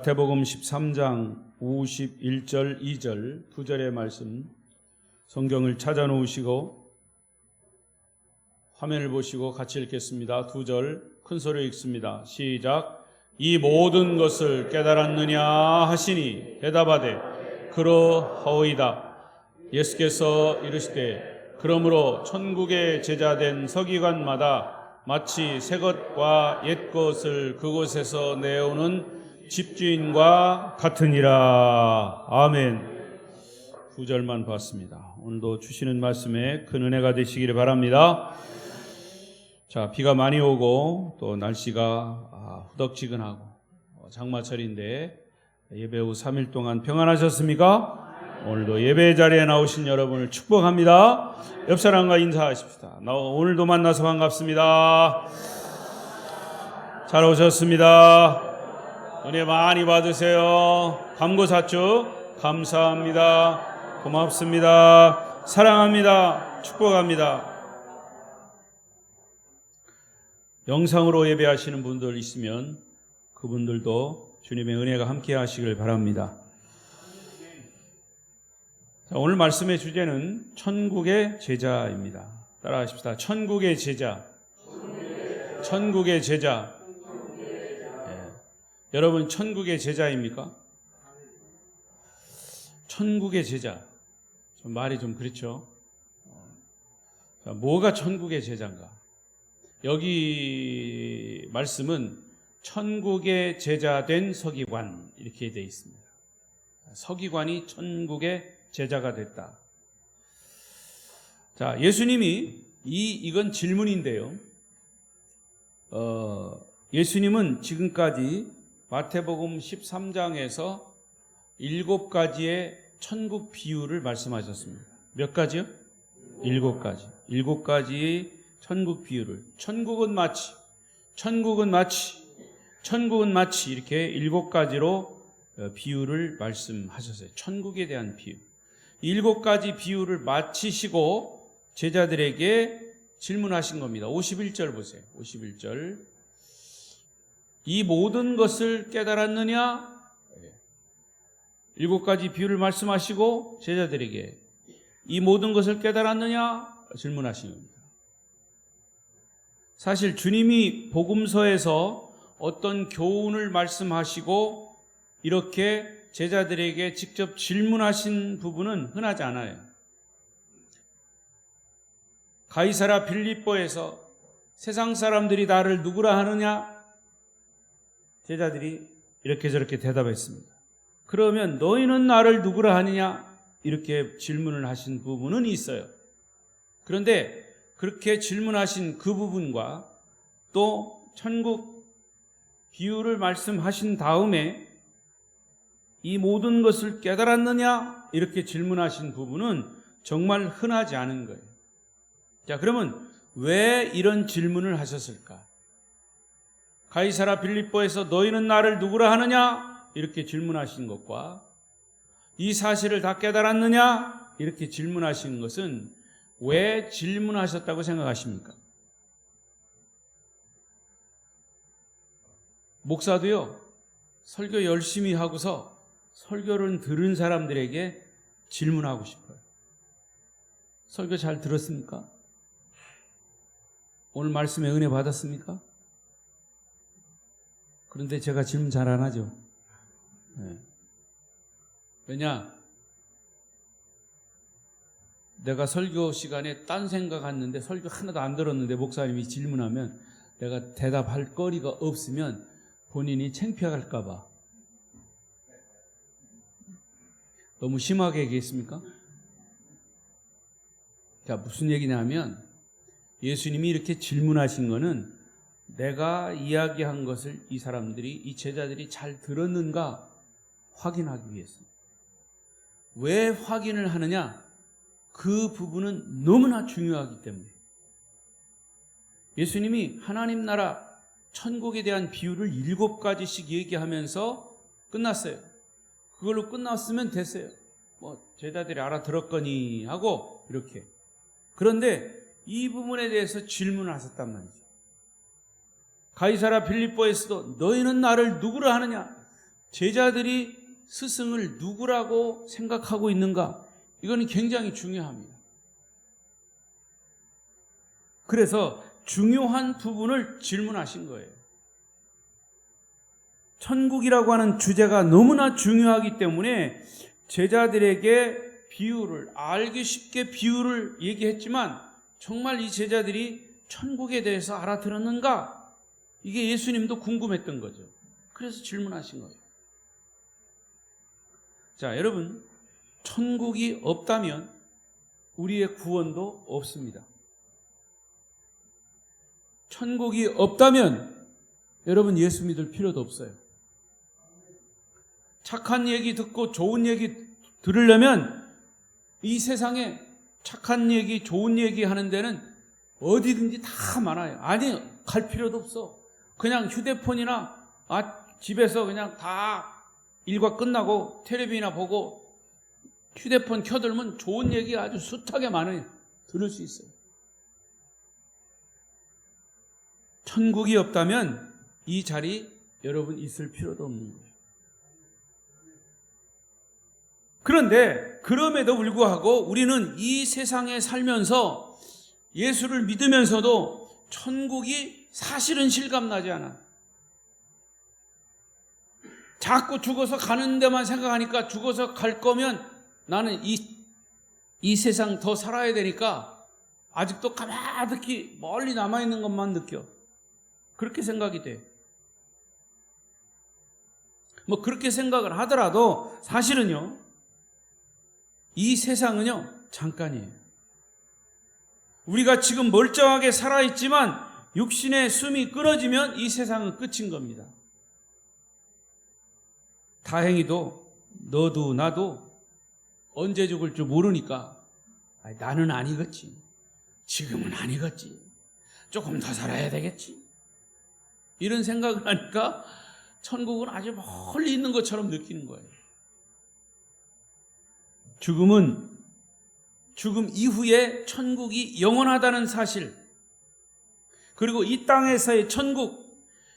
마태복음 13장 51절 2절 두 절의 말씀 성경을 찾아 놓으시고 화면을 보시고 같이 읽겠습니다. 두 절 큰 소리로 읽습니다. 시작. 이 모든 것을 깨달았느냐 하시니 대답하되 그러하오이다. 예수께서 이르시되 그러므로 천국의 제자된 서기관마다 마치 새 것과 옛 것을 그곳에서 내오는 집주인과 같으니라. 아멘. 9절만 봤습니다. 오늘도 주시는 말씀에 큰 은혜가 되시기를 바랍니다. 자, 비가 많이 오고 또 날씨가 후덕지근하고 장마철인데 예배 후 3일 동안 평안하셨습니까? 오늘도 예배 자리에 나오신 여러분을 축복합니다. 옆 사람과 인사하십시다. 오늘도 만나서 반갑습니다. 잘 오셨습니다. 은혜 많이 받으세요. 감고사축 감사합니다. 고맙습니다. 사랑합니다. 축복합니다. 영상으로 예배하시는 분들 있으면 그분들도 주님의 은혜가 함께 하시길 바랍니다. 자, 오늘 말씀의 주제는 천국의 제자입니다. 따라하십시다. 천국의 제자. 천국의 제자. 여러분 천국의 제자입니까? 천국의 제자. 좀 말이 좀 그렇죠. 자, 뭐가 천국의 제자인가? 여기 말씀은 천국의 제자된 서기관 이렇게 되어 있습니다. 서기관이 천국의 제자가 됐다. 자, 예수님이 이건 질문인데요. 예수님은 지금까지 마태복음 13장에서 7가지의 천국 비유를 말씀하셨습니다. 몇 가지요? 7가지. 7가지의 천국 비유를 천국은 마치 이렇게 7가지로 비유를 말씀하셨어요. 천국에 대한 비유. 7가지 비유를 마치시고 제자들에게 질문하신 겁니다. 51절 보세요. 51절. 이 모든 것을 깨달았느냐? 7가지 비유를 말씀하시고 제자들에게 이 모든 것을 깨달았느냐? 질문하신 겁니다. 사실 주님이 복음서에서 어떤 교훈을 말씀하시고 이렇게 제자들에게 직접 질문하신 부분은 흔하지 않아요. 가이사랴 빌립보에서 세상 사람들이 나를 누구라 하느냐? 제자들이 이렇게 저렇게 대답했습니다. 그러면 너희는 나를 누구라 하느냐? 이렇게 질문을 하신 부분은 있어요. 그런데 그렇게 질문하신 그 부분과 또 천국 비유를 말씀하신 다음에 이 모든 것을 깨달았느냐? 이렇게 질문하신 부분은 정말 흔하지 않은 거예요. 자, 그러면 왜 이런 질문을 하셨을까? 가이사랴 빌립보에서 너희는 나를 누구라 하느냐? 이렇게 질문하신 것과 이 사실을 다 깨달았느냐? 이렇게 질문하신 것은 왜 질문하셨다고 생각하십니까? 목사도요, 설교 열심히 하고서 설교를 들은 사람들에게 질문하고 싶어요. 설교 잘 들었습니까? 오늘 말씀에 은혜 받았습니까? 그런데 제가 질문 잘 안 하죠. 네. 왜냐? 내가 설교 시간에 딴 생각했는데 설교 하나도 안 들었는데 목사님이 질문하면 내가 대답할 거리가 없으면 본인이 창피할까 봐. 너무 심하게 얘기했습니까? 자, 무슨 얘기냐면 예수님이 이렇게 질문하신 거는 내가 이야기한 것을 이 사람들이, 이 제자들이 잘 들었는가 확인하기 위해서입니다. 왜 확인을 하느냐? 그 부분은 너무나 중요하기 때문에. 예수님이 하나님 나라 천국에 대한 비유를 7가지씩 얘기하면서 끝났어요. 그걸로 끝났으면 됐어요. 제자들이 알아들었거니 하고 이렇게. 그런데 이 부분에 대해서 질문을 하셨단 말이죠. 가이사랴 빌립보에서도 너희는 나를 누구라 하느냐? 제자들이 스승을 누구라고 생각하고 있는가? 이거는 굉장히 중요합니다. 그래서 중요한 부분을 질문하신 거예요. 천국이라고 하는 주제가 너무나 중요하기 때문에 제자들에게 비유를, 알기 쉽게 비유를 얘기했지만 정말 이 제자들이 천국에 대해서 알아들었는가? 이게 예수님도 궁금했던 거죠. 그래서 질문하신 거예요. 자, 여러분, 천국이 없다면 우리의 구원도 없습니다. 천국이 없다면 여러분 예수 믿을 필요도 없어요. 착한 얘기 듣고 좋은 얘기 들으려면 이 세상에 착한 얘기, 좋은 얘기 하는 데는 어디든지 다 많아요. 아니, 갈 필요도 없어. 그냥 휴대폰이나 집에서 그냥 다 일과 끝나고 텔레비나 보고 휴대폰 켜들면 좋은 얘기 아주 숱하게 많아요. 들을 수 있어요. 천국이 없다면 이 자리 여러분 있을 필요도 없는 거예요. 그런데 그럼에도 불구하고 우리는 이 세상에 살면서 예수를 믿으면서도 천국이 사실은 실감나지 않아. 자꾸 죽어서 가는 데만 생각하니까 죽어서 갈 거면 나는 이 세상 더 살아야 되니까 아직도 가만히 멀리 남아있는 것만 느껴. 그렇게 생각이 돼. 뭐 그렇게 생각을 하더라도 사실은요, 이 세상은요, 잠깐이에요. 우리가 지금 멀쩡하게 살아있지만 육신의 숨이 끊어지면 이 세상은 끝인 겁니다. 다행히도 너도 나도 언제 죽을 줄 모르니까 나는 아니겠지. 지금은 아니겠지. 조금 더 살아야 되겠지. 이런 생각을 하니까 천국은 아주 멀리 있는 것처럼 느끼는 거예요. 죽음 이후에 천국이 영원하다는 사실, 그리고 이 땅에서의 천국,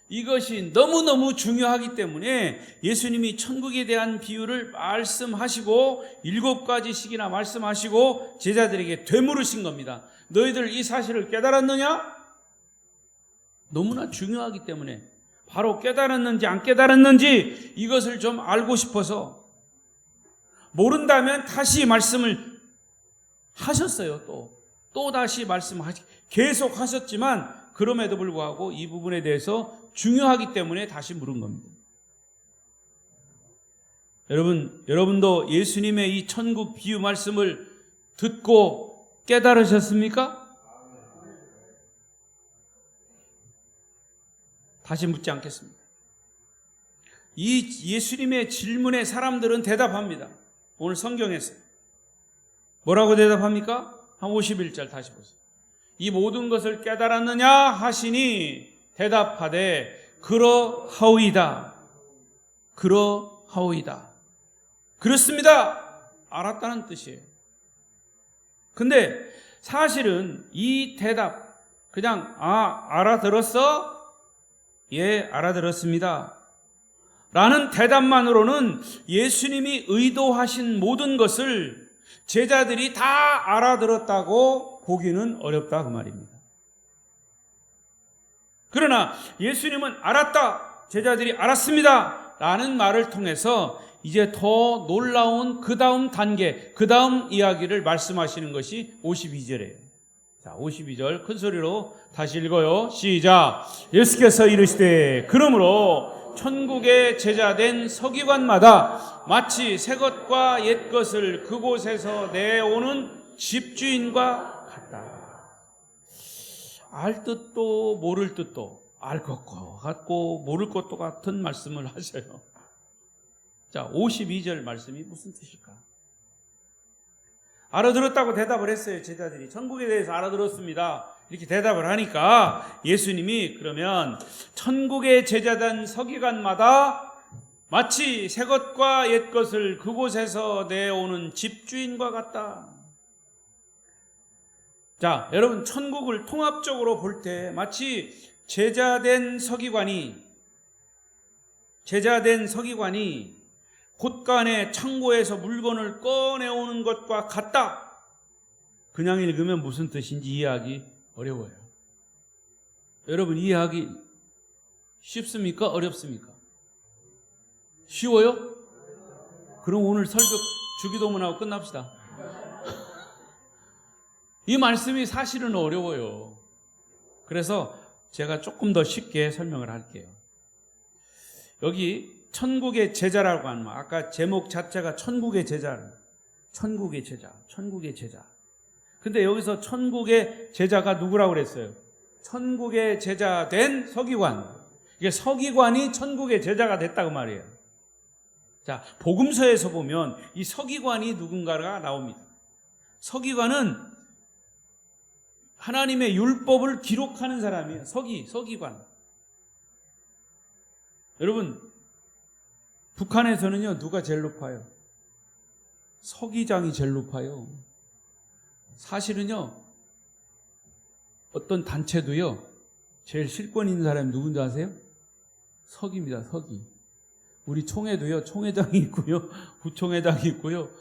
이것이 너무너무 중요하기 때문에 예수님이 천국에 대한 비유를 말씀하시고 7가지씩이나 말씀하시고 제자들에게 되물으신 겁니다. 너희들 이 사실을 깨달았느냐? 너무나 중요하기 때문에 바로 깨달았는지 안 깨달았는지 이것을 좀 알고 싶어서, 모른다면 다시 말씀을 하셨어요. 또 다시 계속 하셨지만 그럼에도 불구하고 이 부분에 대해서 중요하기 때문에 다시 물은 겁니다. 여러분도 예수님의 이 천국 비유 말씀을 듣고 깨달으셨습니까? 다시 묻지 않겠습니다. 이 예수님의 질문에 사람들은 대답합니다. 오늘 성경에서 뭐라고 대답합니까? 한 51절 다시 보세요. 이 모든 것을 깨달았느냐 하시니 대답하되 그러하오이다. 그러하오이다. 그렇습니다. 알았다는 뜻이에요. 근데 사실은 이 대답 그냥 알아들었어? 예, 알아들었습니다. 라는 대답만으로는 예수님이 의도하신 모든 것을 제자들이 다 알아들었다고 보기는 어렵다 그 말입니다. 그러나 예수님은 알았다, 제자들이 알았습니다 라는 말을 통해서 이제 더 놀라운 그 다음 단계, 그 다음 이야기를 말씀하시는 것이 52절이에요. 자, 52절 큰 소리로 다시 읽어요. 시작. 예수께서 이르시되 그러므로 천국의 제자된 서기관마다 마치 새 것과 옛 것을 그곳에서 내오는 집주인과 같다. 알 뜻도 모를 뜻도, 알 것과 같고 모를 것도 같은 말씀을 하셔요. 자, 52절 말씀이 무슨 뜻일까? 알아들었다고 대답을 했어요. 제자들이 천국에 대해서 알아들었습니다. 이렇게 대답을 하니까 예수님이 그러면 천국의 제자단 서기관마다 마치 새 것과 옛 것을 그곳에서 내오는 집주인과 같다. 자, 여러분, 천국을 통합적으로 볼 때 마치 제자된 서기관이 제자된 서기관이 곳간에 창고에서 물건을 꺼내오는 것과 같다. 그냥 읽으면 무슨 뜻인지 이해하기 어려워요. 여러분, 이해하기 쉽습니까? 어렵습니까? 쉬워요? 그럼 오늘 설교 주기도문하고 끝납시다. 이 말씀이 사실은 어려워요. 그래서 제가 조금 더 쉽게 설명을 할게요. 여기 천국의 제자라고 하는, 아까 제목 자체가 천국의 제자, 천국의 제자, 천국의 제자. 근데 여기서 천국의 제자가 누구라고 그랬어요? 천국의 제자 된 서기관. 이게 서기관이 천국의 제자가 됐다고 말이에요. 자, 복음서에서 보면 이 서기관이 누군가가 나옵니다. 서기관은 하나님의 율법을 기록하는 사람이에요. 서기관. 여러분, 북한에서는요, 누가 제일 높아요? 서기장이 제일 높아요. 사실은요, 어떤 단체도요, 제일 실권 있는 사람이 누군지 아세요? 서기입니다, 서기. 우리 총회도요, 총회장이 있고요, 부총회장이 있고요,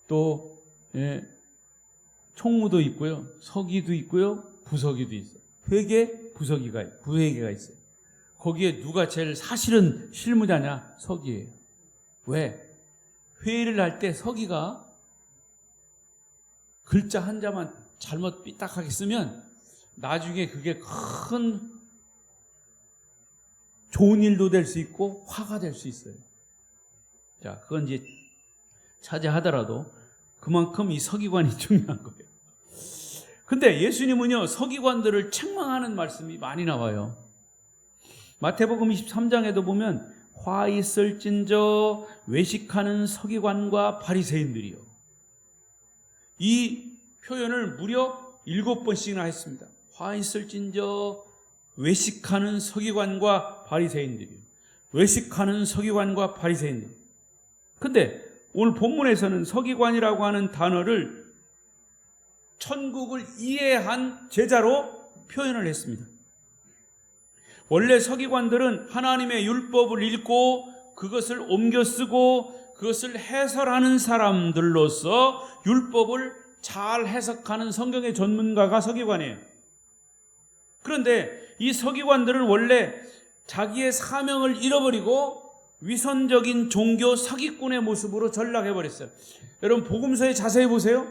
또, 총무도 있고요, 서기도 있고요, 부서기도 있어요. 회계, 부회계가 있어요. 거기에 누가 제일 사실은 실무자냐? 서기예요. 왜? 회의를 할 때 서기가 글자 한자만 잘못 삐딱하게 쓰면 나중에 그게 큰 좋은 일도 될 수 있고 화가 될 수 있어요. 자, 그건 이제 차지하더라도 그만큼 이 서기관이 중요한 거예요. 근데 예수님은요, 서기관들을 책망하는 말씀이 많이 나와요. 마태복음 23장에도 보면 화 있을진저 외식하는 서기관과 바리새인들이요. 이 표현을 무려 7번씩이나 했습니다. 화 있을진저 외식하는 서기관과 바리새인들이요. 외식하는 서기관과 바리새인들. 근데 오늘 본문에서는 서기관이라고 하는 단어를 천국을 이해한 제자로 표현을 했습니다. 원래 서기관들은 하나님의 율법을 읽고 그것을 옮겨 쓰고 그것을 해설하는 사람들로서 율법을 잘 해석하는 성경의 전문가가 서기관이에요. 그런데 이 서기관들은 원래 자기의 사명을 잃어버리고 위선적인 종교 사기꾼의 모습으로 전락해버렸어요. 여러분, 복음서에 자세히 보세요.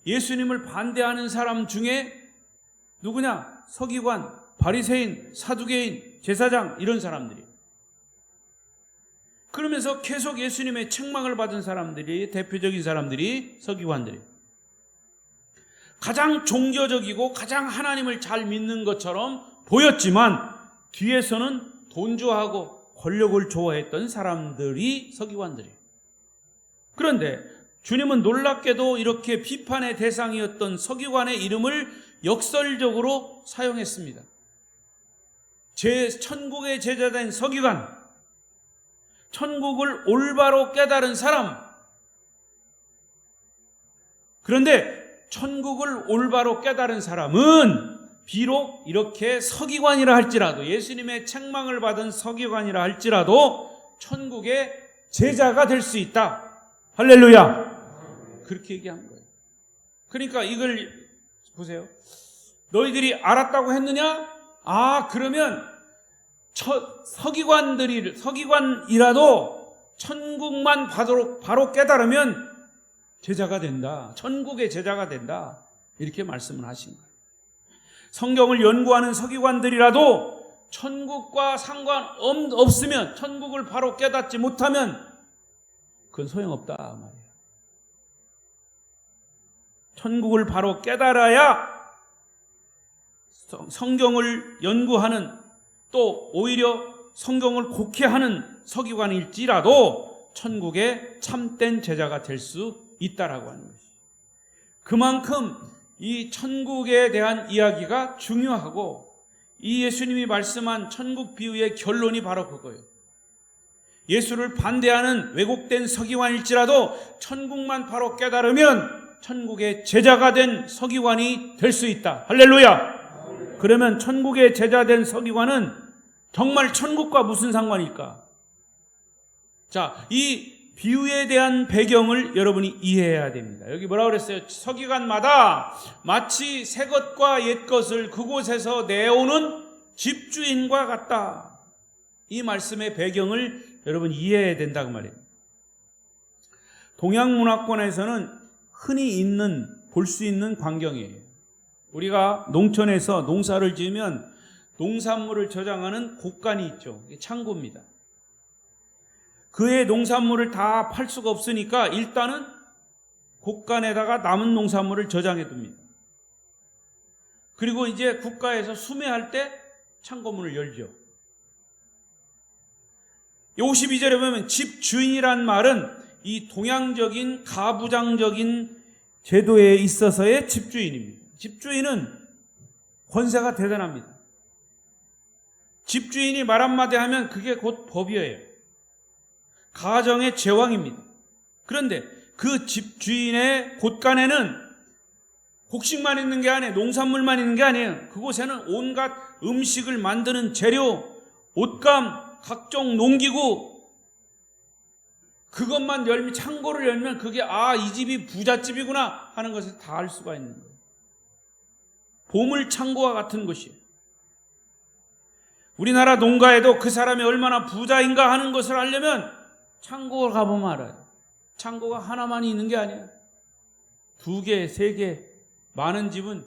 예수님을 반대하는 사람 중에 누구냐? 서기관, 바리새인, 사두개인, 제사장, 이런 사람들이. 그러면서 계속 예수님의 책망을 받은 사람들이, 대표적인 사람들이 서기관들이. 가장 종교적이고 가장 하나님을 잘 믿는 것처럼 보였지만 뒤에서는 돈주하고 권력을 좋아했던 사람들이 서기관들이에요. 그런데 주님은 놀랍게도 이렇게 비판의 대상이었던 서기관의 이름을 역설적으로 사용했습니다. 천국의 제자된 서기관, 천국을 올바로 깨달은 사람. 그런데 천국을 올바로 깨달은 사람은 비록 이렇게 서기관이라 할지라도, 예수님의 책망을 받은 서기관이라 할지라도 천국의 제자가 될 수 있다. 할렐루야. 그렇게 얘기한 거예요. 그러니까 이걸 보세요. 너희들이 알았다고 했느냐? 그러면 서기관이라도 천국만 바로 깨달으면 제자가 된다. 천국의 제자가 된다. 이렇게 말씀을 하신 거예요. 성경을 연구하는 서기관들이라도 천국과 상관없으면, 천국을 바로 깨닫지 못하면 그건 소용없다 말이에요. 천국을 바로 깨달아야 성경을 연구하는, 또 오히려 성경을 곡해하는 서기관일지라도 천국의 참된 제자가 될 수 있다라고 하는 것이. 그만큼 이 천국에 대한 이야기가 중요하고, 이 예수님이 말씀한 천국 비유의 결론이 바로 그거예요. 예수를 반대하는 왜곡된 서기관일지라도 천국만 바로 깨달으면 천국의 제자가 된 서기관이 될 수 있다. 할렐루야. 그러면 천국의 제자 된 서기관은 정말 천국과 무슨 상관일까? 자, 이 비유에 대한 배경을 여러분이 이해해야 됩니다. 여기 뭐라고 그랬어요? 서기관마다 마치 새 것과 옛 것을 그곳에서 내오는 집주인과 같다. 이 말씀의 배경을 여러분 이해해야 된다고 말이에요. 동양문화권에서는 흔히 볼 수 있는 광경이에요. 우리가 농촌에서 농사를 지으면 농산물을 저장하는 곳간이 있죠. 이게 창고입니다. 그의 농산물을 다 팔 수가 없으니까 일단은 곳간에다가 남은 농산물을 저장해 둡니다. 그리고 이제 국가에서 수매할 때 창고문을 열죠. 52절에 보면 집주인이란 말은 이 동양적인 가부장적인 제도에 있어서의 집주인입니다. 집주인은 권세가 대단합니다. 집주인이 말 한마디 하면 그게 곧 법이에요. 가정의 제왕입니다. 그런데 그 집주인의 곳간에는 곡식만 있는 게 아니에요. 농산물만 있는 게 아니에요. 그곳에는 온갖 음식을 만드는 재료, 옷감, 각종 농기구, 그것만 열면, 창고를 열면 그게 이 집이 부잣집이구나 하는 것을 다 알 수가 있는 거예요. 보물 창고와 같은 것이에요. 우리나라 농가에도 그 사람이 얼마나 부자인가 하는 것을 알려면 창고를 가보면 알아요. 창고가 하나만 있는 게 아니에요. 2개, 3개, 많은 집은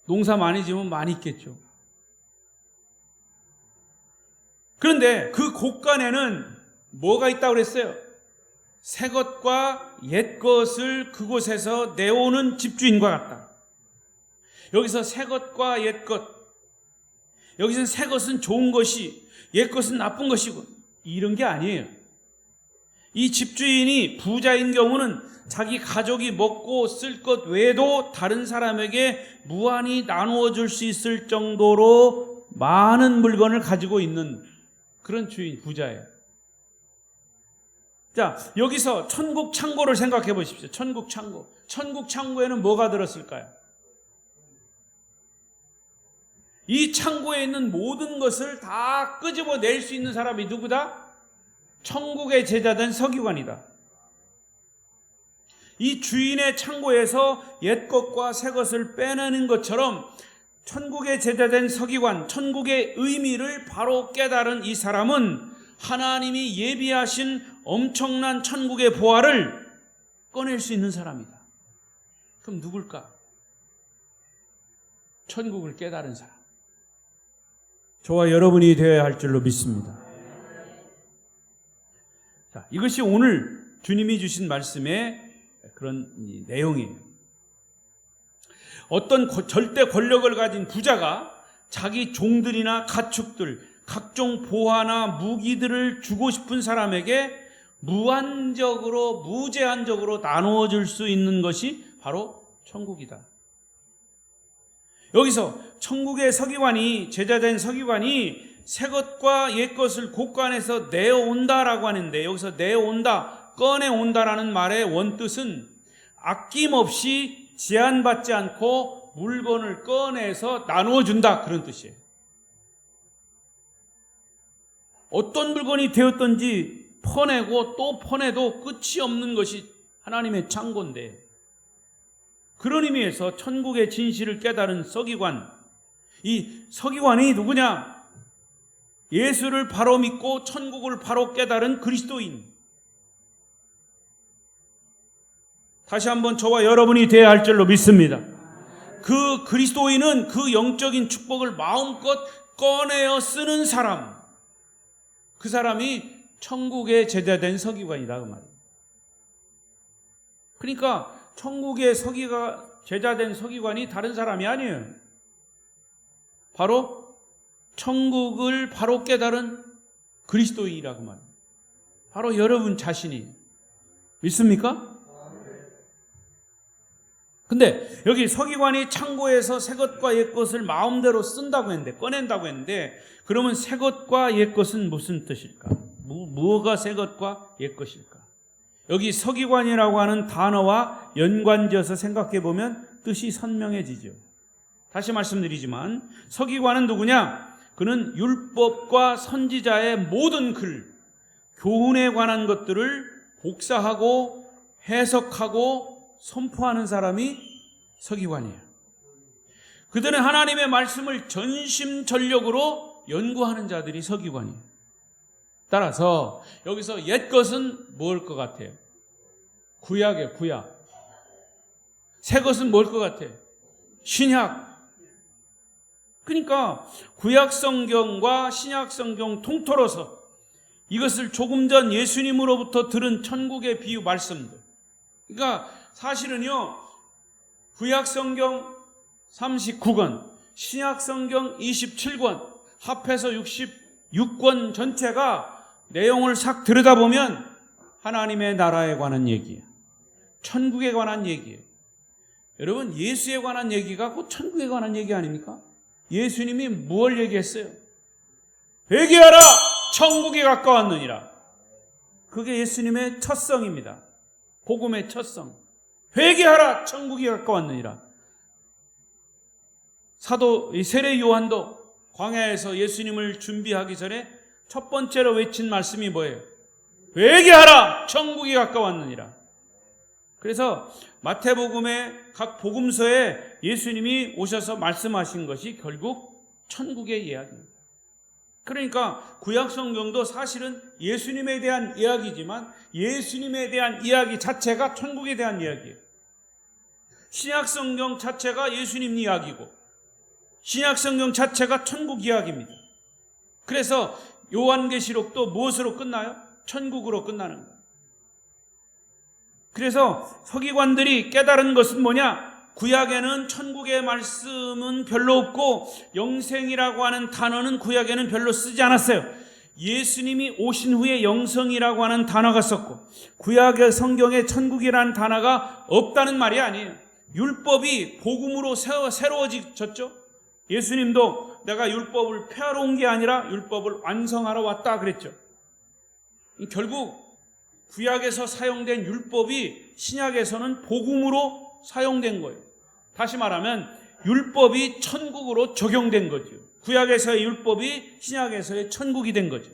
농사 많이 지으면 많이 있겠죠. 그런데 그 곳간에는 뭐가 있다고 그랬어요? 새 것과 옛 것을 그곳에서 내오는 집주인과 같다. 여기서 새 것과 옛 것, 여기서는 새 것은 좋은 것이, 옛 것은 나쁜 것이고, 이런 게 아니에요. 이 집주인이 부자인 경우는 자기 가족이 먹고 쓸 것 외에도 다른 사람에게 무한히 나누어 줄 수 있을 정도로 많은 물건을 가지고 있는 그런 주인, 부자예요. 자, 여기서 천국 창고를 생각해 보십시오. 천국 창고. 천국 창고에는 뭐가 들었을까요? 이 창고에 있는 모든 것을 다 끄집어낼 수 있는 사람이 누구다? 천국의 제자된 서기관이다. 이 주인의 창고에서 옛 것과 새 것을 빼내는 것처럼 천국의 제자된 서기관, 천국의 의미를 바로 깨달은 이 사람은 하나님이 예비하신 엄청난 천국의 보화를 꺼낼 수 있는 사람이다. 그럼 누굴까? 천국을 깨달은 사람. 저와 여러분이 되어야 할 줄로 믿습니다. 자, 이것이 오늘 주님이 주신 말씀의 그런 내용이에요. 어떤 절대 권력을 가진 부자가 자기 종들이나 가축들, 각종 보화나 무기들을 주고 싶은 사람에게 무한적으로, 무제한적으로 나누어 줄 수 있는 것이 바로 천국이다. 여기서 천국의 서기관이, 제자된 서기관이 새 것과 옛 것을 곳간에서 내어온다라고 하는데, 여기서 내어온다, 꺼내온다라는 말의 원뜻은 아낌없이 제한받지 않고 물건을 꺼내서 나누어 준다, 그런 뜻이에요. 어떤 물건이 되었든지 퍼내고 또 퍼내도 끝이 없는 것이 하나님의 창고인데, 그런 의미에서 천국의 진실을 깨달은 서기관, 이 서기관이 누구냐? 예수를 바로 믿고 천국을 바로 깨달은 그리스도인. 다시 한번 저와 여러분이 되어야 할 줄로 믿습니다. 그 그리스도인은 그 영적인 축복을 마음껏 꺼내어 쓰는 사람, 그 사람이 천국의 제자된 서기관이다, 그 말이에요. 그러니까 천국의 제자된 서기관이 다른 사람이 아니에요. 바로 천국을 바로 깨달은 그리스도인이라고 말해요. 바로 여러분 자신이. 믿습니까? 근데 여기 서기관이 창고에서 새 것과 옛 것을 마음대로 쓴다고 했는데, 꺼낸다고 했는데, 그러면 새 것과 옛 것은 무슨 뜻일까? 무엇가 새 것과 옛 것일까? 여기 서기관이라고 하는 단어와 연관지어서 생각해 보면 뜻이 선명해지죠. 다시 말씀드리지만 서기관은 누구냐? 그는 율법과 선지자의 모든 글, 교훈에 관한 것들을 복사하고 해석하고 선포하는 사람이 서기관이에요. 그들은 하나님의 말씀을 전심전력으로 연구하는 자들이 서기관이에요. 따라서 여기서 옛 것은 뭘 것 같아요? 구약이에요, 구약. 새 것은 뭘 것 같아요? 신약. 그러니까 구약 성경과 신약 성경 통틀어서 이것을 조금 전 예수님으로부터 들은 천국의 비유 말씀들. 그러니까 사실은요, 구약 성경 39권, 신약 성경 27권, 합해서 66권 전체가 내용을 싹 들여다보면 하나님의 나라에 관한 얘기예요. 천국에 관한 얘기예요. 여러분, 예수에 관한 얘기가 곧 천국에 관한 얘기 아닙니까? 예수님이 무엇을 얘기했어요? 회개하라! 천국이 가까웠느니라. 그게 예수님의 첫성입니다. 복음의 첫성. 회개하라! 천국이 가까웠느니라. 사도 세례 요한도 광야에서 예수님을 준비하기 전에 첫 번째로 외친 말씀이 뭐예요? 회개하라! 천국이 가까웠느니라. 그래서 마태복음의 각 복음서에 예수님이 오셔서 말씀하신 것이 결국 천국의 이야기입니다. 그러니까 구약 성경도 사실은 예수님에 대한 이야기지만 예수님에 대한 이야기 자체가 천국에 대한 이야기예요. 신약 성경 자체가 예수님 이야기고 신약 성경 자체가 천국 이야기입니다. 그래서 요한계시록도 무엇으로 끝나요? 천국으로 끝나는 거예요. 그래서 서기관들이 깨달은 것은 뭐냐? 구약에는 천국의 말씀은 별로 없고 영생이라고 하는 단어는 구약에는 별로 쓰지 않았어요. 예수님이 오신 후에 영생이라고 하는 단어가 썼고 구약의 성경에 천국이라는 단어가 없다는 말이 아니에요. 율법이 복음으로 새로워졌죠. 예수님도 내가 율법을 폐하러 온 게 아니라 율법을 완성하러 왔다 그랬죠. 결국 구약에서 사용된 율법이 신약에서는 복음으로 사용된 거예요. 다시 말하면 율법이 천국으로 적용된 거죠. 구약에서의 율법이 신약에서의 천국이 된 거죠.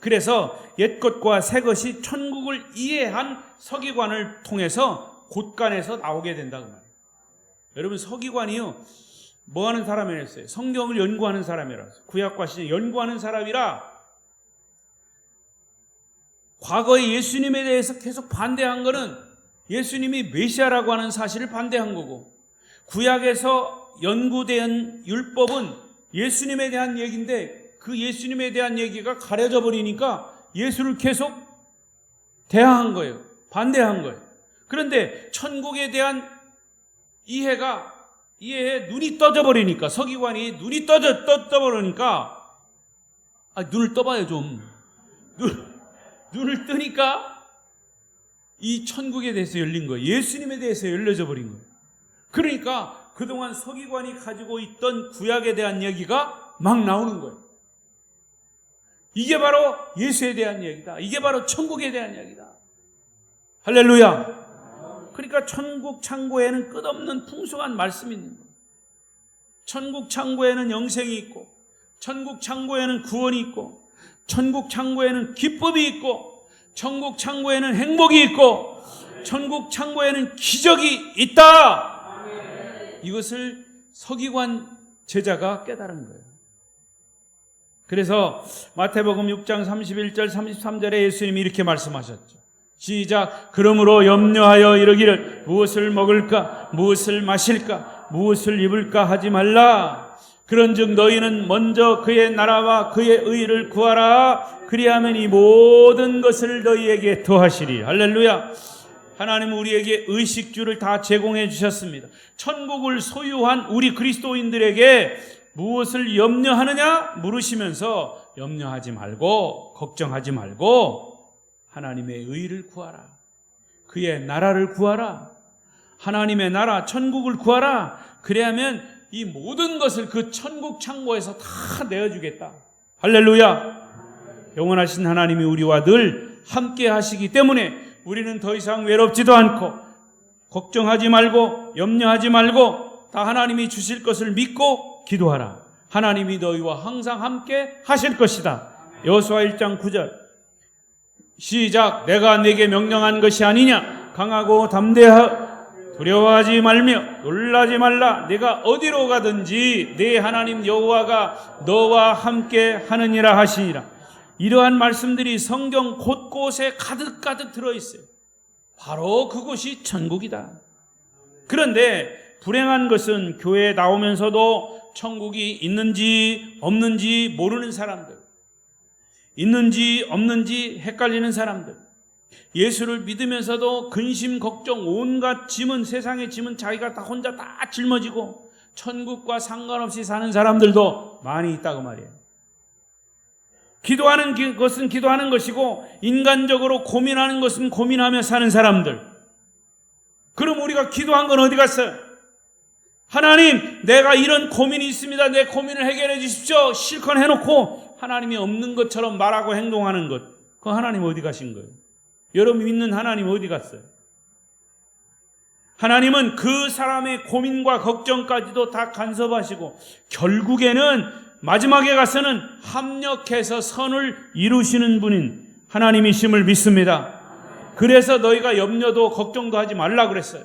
그래서 옛것과 새것이 천국을 이해한 서기관을 통해서 곳간에서 나오게 된다고 말이에요. 여러분, 서기관이요, 뭐 하는 사람이랬어요? 성경을 연구하는 사람이라서. 구약과 신약 연구하는 사람이라 과거에 예수님에 대해서 계속 반대한 거는 예수님이 메시아라고 하는 사실을 반대한 거고, 구약에서 연구된 율법은 예수님에 대한 얘기인데 그 예수님에 대한 얘기가 가려져 버리니까 예수를 계속 대항한 거예요. 반대한 거예요. 그런데 천국에 대한 이해에 눈이 떠져 버리니까, 서기관이 눈이 떠져 버리니까, 눈을 떠봐요 좀. 눈을 뜨니까 이 천국에 대해서 열린 거예요. 예수님에 대해서 열려져 버린 거예요. 그러니까 그동안 서기관이 가지고 있던 구약에 대한 얘기가 막 나오는 거예요. 이게 바로 예수에 대한 얘기다. 이게 바로 천국에 대한 이야기다. 할렐루야. 그러니까 천국 창고에는 끝없는 풍성한 말씀이 있는 거예요. 천국 창고에는 영생이 있고, 천국 창고에는 구원이 있고, 천국 창고에는 기쁨이 있고, 천국 창고에는 행복이 있고, 천국 창고에는 기적이 있다. 이것을 서기관 제자가 깨달은 거예요. 그래서 마태복음 6장 31절 33절에 예수님이 이렇게 말씀하셨죠. 시작. 그러므로 염려하여 이르기를 무엇을 먹을까, 무엇을 마실까, 무엇을 입을까 하지 말라. 그런즉 너희는 먼저 그의 나라와 그의 의를 구하라. 그리하면 이 모든 것을 너희에게 더하시리. 할렐루야. 하나님은 우리에게 의식주를 다 제공해 주셨습니다. 천국을 소유한 우리 그리스도인들에게 무엇을 염려하느냐 물으시면서 염려하지 말고 걱정하지 말고 하나님의 의를 구하라. 그의 나라를 구하라. 하나님의 나라 천국을 구하라. 그래야면 이 모든 것을 그 천국 창고에서 다 내어주겠다. 할렐루야. 영원하신 하나님이 우리와 늘 함께 하시기 때문에 우리는 더 이상 외롭지도 않고 걱정하지 말고 염려하지 말고 다 하나님이 주실 것을 믿고 기도하라. 하나님이 너희와 항상 함께 하실 것이다. 여호수아 1장 9절. 시작. 내가 네게 명령한 것이 아니냐. 강하고 담대하 두려워하지 말며 놀라지 말라. 네가 어디로 가든지 네 하나님 여호와가 너와 함께 하느니라 하시니라. 이러한 말씀들이 성경 곳곳에 가득가득 들어있어요. 바로 그곳이 천국이다. 그런데 불행한 것은 교회에 나오면서도 천국이 있는지 없는지 모르는 사람들, 있는지 없는지 헷갈리는 사람들, 예수를 믿으면서도 근심, 걱정, 온갖 짐은, 세상의 짐은 자기가 다 혼자 다 짊어지고 천국과 상관없이 사는 사람들도 많이 있다고 말이에요. 기도하는 것은 기도하는 것이고 인간적으로 고민하는 것은 고민하며 사는 사람들. 그럼 우리가 기도한 건 어디 갔어요? 하나님, 내가 이런 고민이 있습니다. 내 고민을 해결해 주십시오. 실컷 해놓고 하나님이 없는 것처럼 말하고 행동하는 것. 그 하나님 어디 가신 거예요? 여러분 믿는 하나님 어디 갔어요? 하나님은 그 사람의 고민과 걱정까지도 다 간섭하시고 결국에는 마지막에 가서는 합력해서 선을 이루시는 분인 하나님이심을 믿습니다. 그래서 너희가 염려도 걱정도 하지 말라 그랬어요.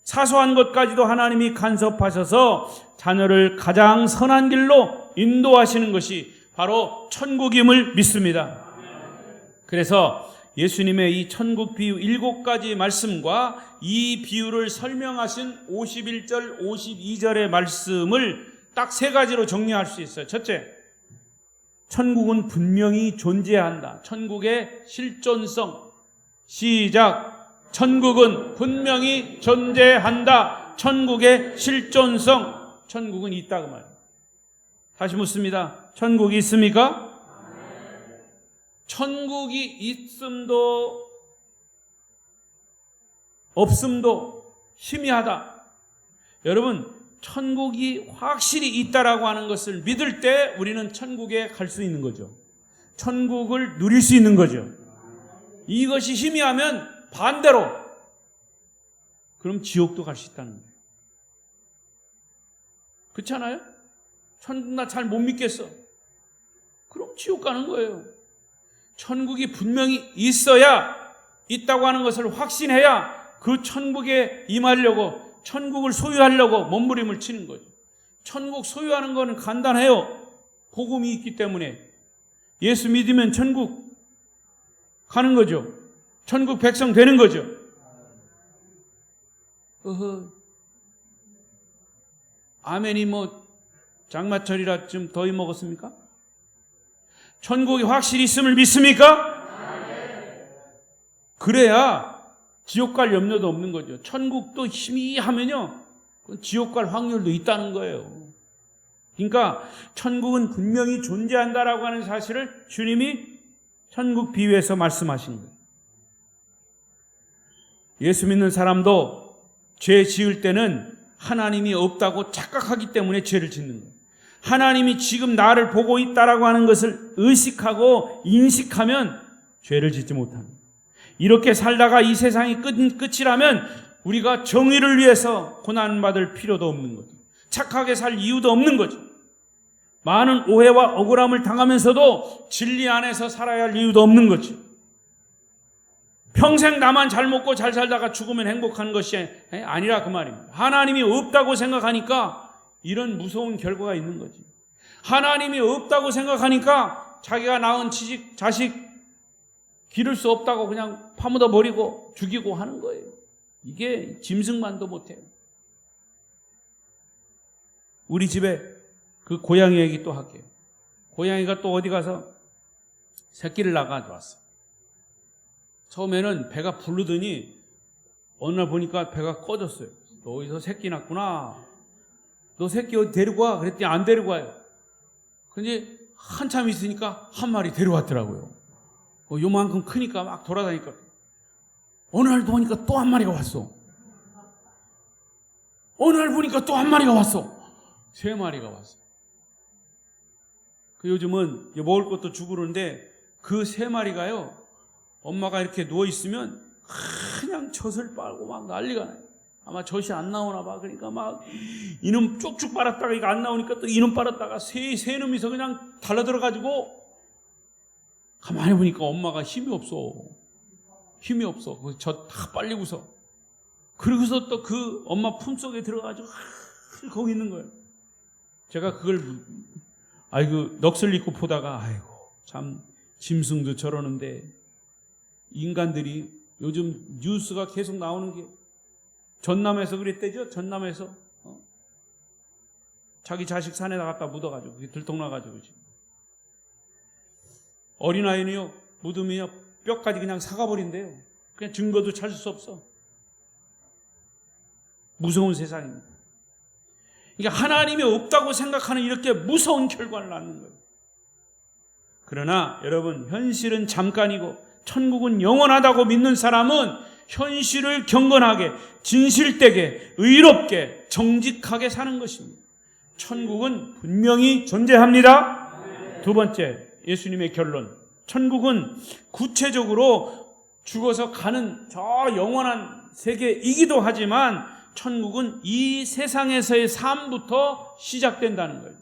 사소한 것까지도 하나님이 간섭하셔서 자녀를 가장 선한 길로 인도하시는 것이 바로 천국임을 믿습니다. 그래서 예수님의 이 천국 비유 7가지 말씀과 이 비유를 설명하신 51절, 52절의 말씀을 딱 3가지로 정리할 수 있어요. 첫째, 천국은 분명히 존재한다. 천국의 실존성. 시작. 천국은 분명히 존재한다. 천국의 실존성. 천국은 있다고 말이에요. 다시 묻습니다. 천국이 있습니까? 천국이 있음도 없음도 희미하다. 여러분, 천국이 확실히 있다라고 하는 것을 믿을 때 우리는 천국에 갈 수 있는 거죠. 천국을 누릴 수 있는 거죠. 이것이 희미하면 반대로 그럼 지옥도 갈 수 있다는 거예요. 그렇지 않아요? 천국 나 잘 못 믿겠어. 그럼 지옥 가는 거예요. 천국이 분명히 있어야, 있다고 하는 것을 확신해야 그 천국에 임하려고, 천국을 소유하려고 몸부림을 치는 거죠. 천국 소유하는 거는 간단해요. 복음이 있기 때문에. 예수 믿으면 천국 가는 거죠. 천국 백성 되는 거죠. 아멘이 장마철이라 좀 더위 먹었습니까? 천국이 확실히 있음을 믿습니까? 그래야 지옥 갈 염려도 없는 거죠. 천국도 희미하면요, 지옥 갈 확률도 있다는 거예요. 그러니까 천국은 분명히 존재한다라고 하는 사실을 주님이 천국 비유에서 말씀하신 거예요. 예수 믿는 사람도 죄 지을 때는 하나님이 없다고 착각하기 때문에 죄를 짓는 거예요. 하나님이 지금 나를 보고 있다라고 하는 것을 의식하고 인식하면 죄를 짓지 못합니다. 이렇게 살다가 이 세상이 끝이라면 우리가 정의를 위해서 고난받을 필요도 없는 거죠. 착하게 살 이유도 없는 거죠. 많은 오해와 억울함을 당하면서도 진리 안에서 살아야 할 이유도 없는 거죠. 평생 나만 잘 먹고 잘 살다가 죽으면 행복한 것이 아니라 그 말입니다. 하나님이 없다고 생각하니까 이런 무서운 결과가 있는 거지. 하나님이 없다고 생각하니까 자기가 낳은 자식 기를 수 없다고 그냥 파묻어 버리고 죽이고 하는 거예요. 이게 짐승만도 못해요. 우리 집에 그 고양이 얘기 또 할게요. 고양이가 또 어디 가서 새끼를 낳아왔어. 처음에는 배가 부르더니 어느 날 보니까 배가 꺼졌어요. 너 어디서 새끼 낳구나. 너 새끼 어디 데리고 와. 그랬더니 안 데리고 와요. 근데 한참 있으니까 한 마리 데려왔더라고요. 요만큼 크니까 막 돌아다니까. 어느 날 보니까 또 한 마리가 왔어. 어느 날 보니까 또 한 마리가 왔어. 3마리가 왔어. 요즘은 먹을 것도 주고 그러는데 그 3마리가요. 엄마가 이렇게 누워있으면 그냥 젖을 빨고 막 난리가 나요. 아마 젖이 안 나오나 봐. 그러니까 막 이놈 쭉쭉 빨았다가 이거 안 나오니까 또 이놈 빨았다가 세 놈이서 그냥 달라들어가지고 가만히 보니까 엄마가 힘이 없어. 힘이 없어. 젖 다 빨리고서. 그러고서 또 그 엄마 품속에 들어가가지고 거기 있는 거예요. 제가 그걸 넋을 잃고 보다가 아이고 참 짐승도 저러는데 인간들이 요즘 뉴스가 계속 나오는 게 전남에서 그랬대죠. 전남에서 자기 자식 산에다 갖다 묻어가지고 그게 들통나가지고 지금 어린아이는요 묻으면 뼈까지 그냥 사가버린대요. 그냥 증거도 찾을 수 없어. 무서운 세상입니다. 그러니까 하나님이 없다고 생각하는 이렇게 무서운 결과를 낳는 거예요. 그러나 여러분 현실은 잠깐이고 천국은 영원하다고 믿는 사람은 현실을 경건하게 진실되게 의롭게 정직하게 사는 것입니다. 천국은 분명히 존재합니다. 두 번째 예수님의 결론. 천국은 구체적으로 죽어서 가는 저 영원한 세계이기도 하지만 천국은 이 세상에서의 삶부터 시작된다는 거예요.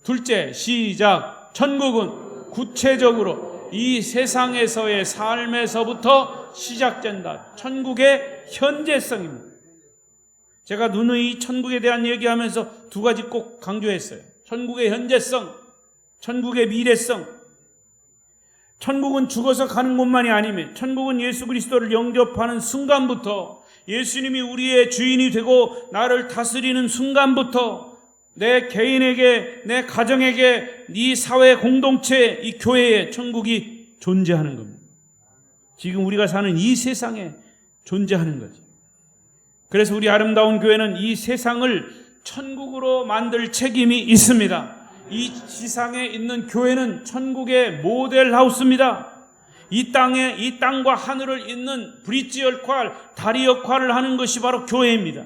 둘째, 시작. 천국은 구체적으로 이 세상에서의 삶에서부터 시작된다. 천국의 현재성입니다. 제가 누누이 천국에 대한 얘기하면서 두 가지 꼭 강조했어요. 천국의 현재성, 천국의 미래성. 천국은 죽어서 가는 곳만이 아니며 천국은 예수 그리스도를 영접하는 순간부터 예수님이 우리의 주인이 되고 나를 다스리는 순간부터 내 개인에게, 내 가정에게, 이 사회 공동체, 이 교회에 천국이 존재하는 겁니다. 지금 우리가 사는 이 세상에 존재하는 거죠. 그래서 우리 아름다운 교회는 이 세상을 천국으로 만들 책임이 있습니다. 이 지상에 있는 교회는 천국의 모델 하우스입니다. 이 땅과 하늘을 잇는 브릿지 역할, 다리 역할을 하는 것이 바로 교회입니다.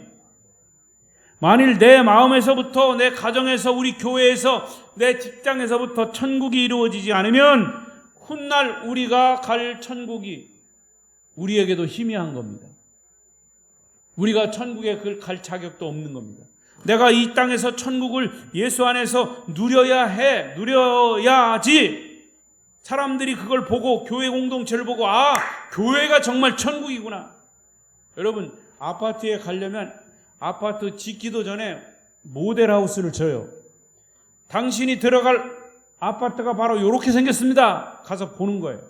만일 내 마음에서부터, 내 가정에서, 우리 교회에서, 내 직장에서부터 천국이 이루어지지 않으면 훗날 우리가 갈 천국이 우리에게도 희미한 겁니다. 우리가 천국에 갈 자격도 없는 겁니다. 내가 이 땅에서 천국을 예수 안에서 누려야지 사람들이 그걸 보고 교회 공동체를 보고 아, 교회가 정말 천국이구나. 여러분, 아파트에 가려면 아파트 짓기도 전에 모델하우스를 줘요. 당신이 들어갈 아파트가 바로 이렇게 생겼습니다. 가서 보는 거예요.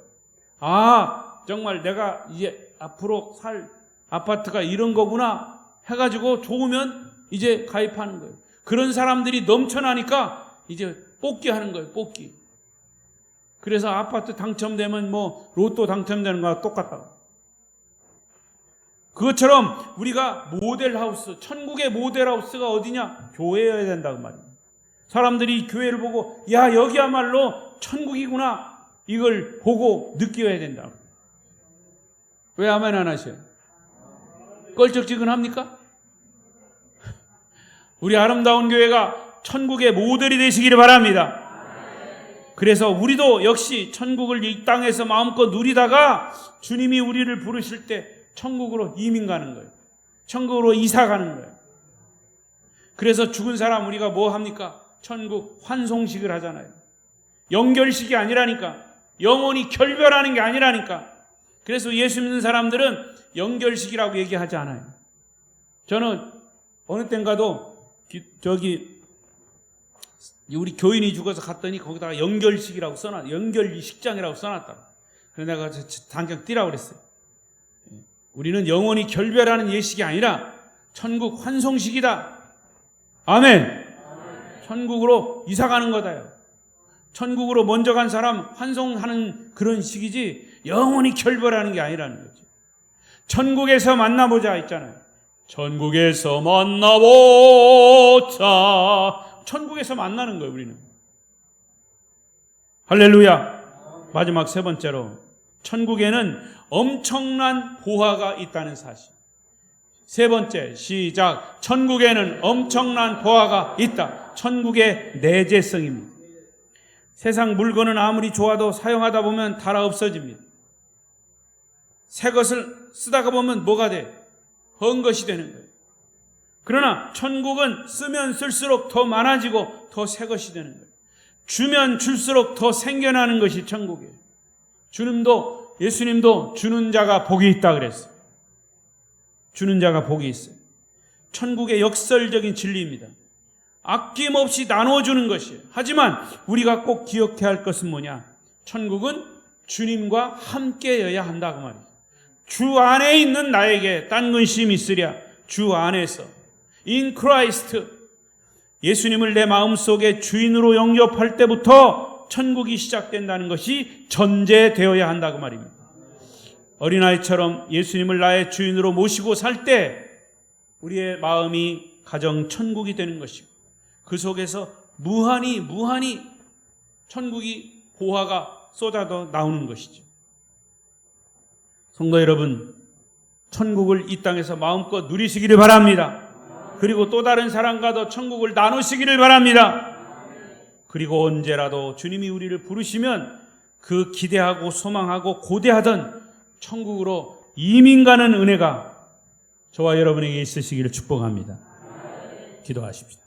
아, 정말 내가 이제 앞으로 살 아파트가 이런 거구나 해가지고 좋으면 이제 가입하는 거예요. 그런 사람들이 넘쳐나니까 이제 뽑기 하는 거예요. 뽑기. 그래서 아파트 당첨되면 뭐 로또 당첨되는 거와 똑같다고. 그것처럼 우리가 모델하우스, 천국의 모델하우스가 어디냐? 교회여야 된다고 말입니다. 사람들이 교회를 보고 야, 여기야말로 천국이구나, 이걸 보고 느껴야 된다고. 왜 아멘 안 하셔요? 껄쩍지근합니까? 우리 아름다운 교회가 천국의 모델이 되시기를 바랍니다. 그래서 우리도 역시 천국을 이 땅에서 마음껏 누리다가 주님이 우리를 부르실 때 천국으로 이민 가는 거예요. 천국으로 이사 가는 거예요. 그래서 죽은 사람 우리가 뭐 합니까? 천국 환송식을 하잖아요. 연결식이 아니라니까. 영원히 결별하는 게 아니라니까. 그래서 예수 믿는 사람들은 연결식이라고 얘기하지 않아요. 저는 어느 땐가도 우리 교인이 죽어서 갔더니 거기다가 연결식이라고 연결식장이라고 써놨다. 그래서 내가 당장 띄라고 그랬어요. 우리는 영원히 결별하는 예식이 아니라 천국 환송식이다. 아멘. 천국으로 이사가는 거다요. 천국으로 먼저 간 사람 환송하는 그런 식이지 영원히 결별하는 게 아니라는 거죠. 천국에서 만나보자 있잖아요. 천국에서 만나보자. 천국에서 만나는 거예요, 우리는. 할렐루야. 마지막 세 번째로, 천국에는 엄청난 보화가 있다는 사실. 세 번째, 시작. 천국에는 엄청난 보화가 있다. 천국의 내재성입니다. 세상 물건은 아무리 좋아도 사용하다 보면 닳아 없어집니다. 새 것을 쓰다가 보면 뭐가 돼? 헌 것이 되는 거예요. 그러나 천국은 쓰면 쓸수록 더 많아지고 더 새 것이 되는 거예요. 주면 줄수록 더 생겨나는 것이 천국이에요. 예수님도 주는 자가 복이 있다 그랬어요. 주는 자가 복이 있어요. 천국의 역설적인 진리입니다. 아낌없이 나눠주는 것이에요. 하지만 우리가 꼭 기억해야 할 것은 뭐냐? 천국은 주님과 함께여야 한다 그 말이에요. 주 안에 있는 나에게 딴 근심이 있으랴. 주 안에서 in Christ 예수님을 내 마음속에 주인으로 영접할 때부터 천국이 시작된다는 것이 전제되어야 한다 그 말입니다. 어린아이처럼 예수님을 나의 주인으로 모시고 살 때 우리의 마음이 가정 천국이 되는 것이고 그 속에서 무한히 천국이 보화가 쏟아져 나오는 것이죠. 성도 여러분, 천국을 이 땅에서 마음껏 누리시기를 바랍니다. 그리고 또 다른 사람과도 천국을 나누시기를 바랍니다. 그리고 언제라도 주님이 우리를 부르시면 그 기대하고 소망하고 고대하던 천국으로 이민 가는 은혜가 저와 여러분에게 있으시기를 축복합니다. 기도하십시다.